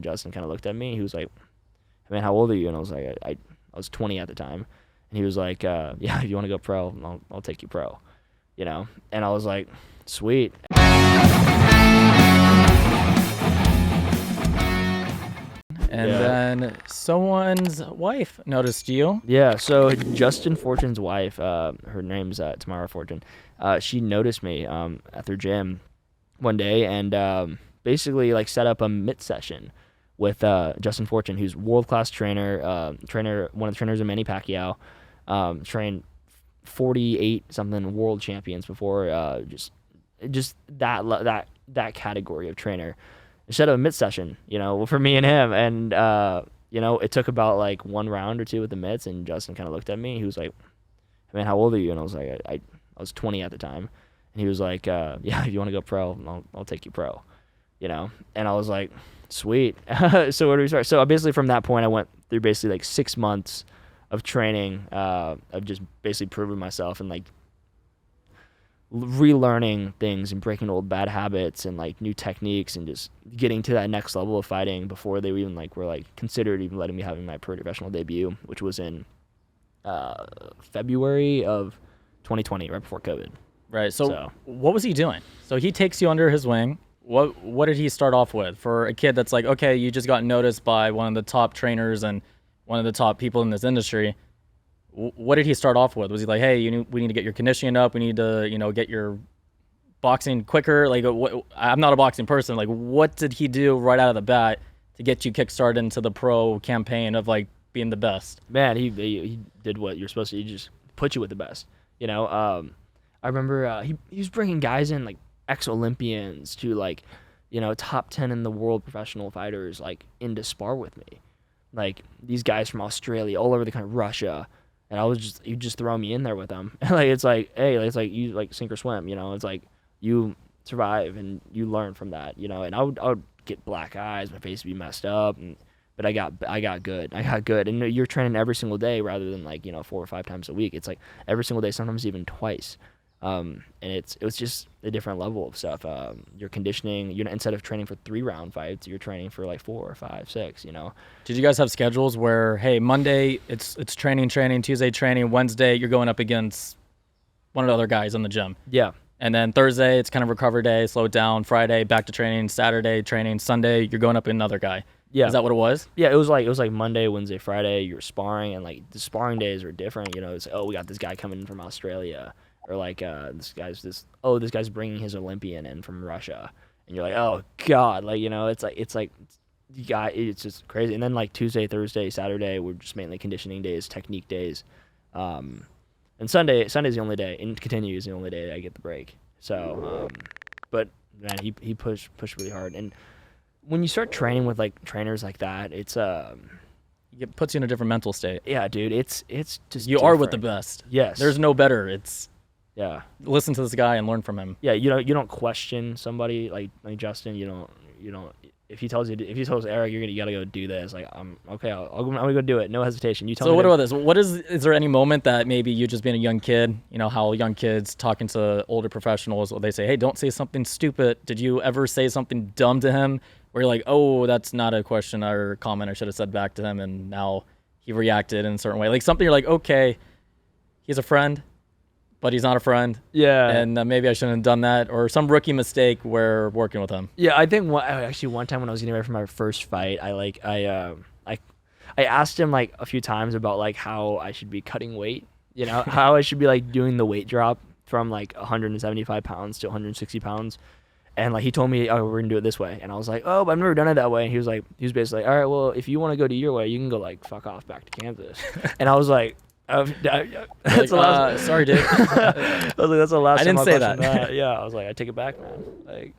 Justin kind of looked at me. He was like, "Hey, man, how old are you?" And I was like, I was 20 at the time. And he was like, "Yeah, if you want to go pro, I'll take you pro." You know? And I was like, sweet. And then someone's wife noticed you. Yeah, so Justin Fortune's wife, her name's Tamara Fortune, she noticed me at their gym one day and basically like set up a mitt session with Justin Fortune, who's world-class trainer, one of the trainers of Manny Pacquiao, trained 48-something world champions before, just that category of trainer. Set up a mitt session, you know, for me and him, and you know, it took about like one round or two with the mitts, and Justin kind of looked at me. He was like, "Hey, man, how old are you?" And I was like, I was 20 at the time, and he was like, "Yeah, if you want to go pro, I'll take you pro," you know. And I was like, sweet. So where do we start? So basically from that point, I went through basically like 6 months of training, of just basically proving myself and like relearning things and breaking old bad habits and like new techniques and just getting to that next level of fighting before they even like were like considered even letting me having my professional debut, which was in February of 2020, right before COVID. Right. So what was he doing? So he takes you under his wing. What did he start off with for a kid that's like, okay, you just got noticed by one of the top trainers and one of the top people in this industry? What did he start off with? Was he like, hey, we need to get your conditioning up. We need to, you know, get your boxing quicker. Like, I'm not a boxing person. Like, what did he do right out of the bat to get you kickstarted into the pro campaign of like being the best? Man, he did what you're supposed to. He just put you with the best. You know, I remember he was bringing guys in like ex-Olympians to like, you know, top 10 in the world professional fighters like in to spar with me. Like these guys from Australia, all over the country, Russia. And you just throw me in there with them. Like, it's like, hey, it's like you like sink or swim, you know? It's like you survive and you learn from that, you know? And I would get black eyes, my face would be messed up, but I got good. And you're training every single day rather than like, you know, 4 or 5 times a week. It's like every single day, sometimes even twice. And it was just a different level of stuff. Your conditioning, instead of training for 3-round fights, you're training for like 4 or 5, 6, you know? Did you guys have schedules where, hey, Monday it's training, Tuesday training, Wednesday you're going up against one of the other guys in the gym? Yeah. And then Thursday it's kind of recover day, slow it down, Friday back to training, Saturday training, Sunday you're going up against another guy. Yeah. Is that what it was? Yeah, it was like Monday, Wednesday, Friday, you're sparring, and like the sparring days were different, you know? It's like, oh, we got this guy coming in from Australia. Or like this guy's bringing his Olympian in from Russia, and you're like, oh god, like, you know, it's just crazy. And then like Tuesday, Thursday, Saturday were just mainly conditioning days, technique days, and Sunday's the only day, and continue is the only day I get the break. So, but man, he pushed really hard, and when you start training with like trainers like that, it's It puts you in a different mental state. yeah, dude, it's just you are with the best. Yes, There's no better. It's yeah. listen to this guy and learn from him. Yeah, you don't question somebody like Justin. You don't. If he tells Eric, you gotta go do this. Like, I'm okay. I'm gonna go do it. No hesitation. You tell me. So what about this? Is there any moment that maybe you just being a young kid, you know how young kids talking to older professionals, they say, hey, don't say something stupid. Did you ever say something dumb to him where you're like, oh, that's not a question or comment I should have said back to him, and now he reacted in a certain way? Like something you're like, okay, he's a friend, but he's not a friend. Yeah. And maybe I shouldn't have done that, or some rookie mistake where working with him. Yeah, I think one time when I was getting ready for my first fight, I asked him like a few times about like how I should be cutting weight, you know, how I should be like doing the weight drop from like 175 pounds to 160 pounds. And like he told me, oh, we're gonna do it this way. And I was like, oh, but I've never done it that way. And he was basically like, all right, well, if you want to go to your way, you can go like fuck off back to Kansas. And I was like, that's the last. Sorry, dude. I was like, that's the last. I didn't say that. Yeah, I was like, I take it back, man. Like,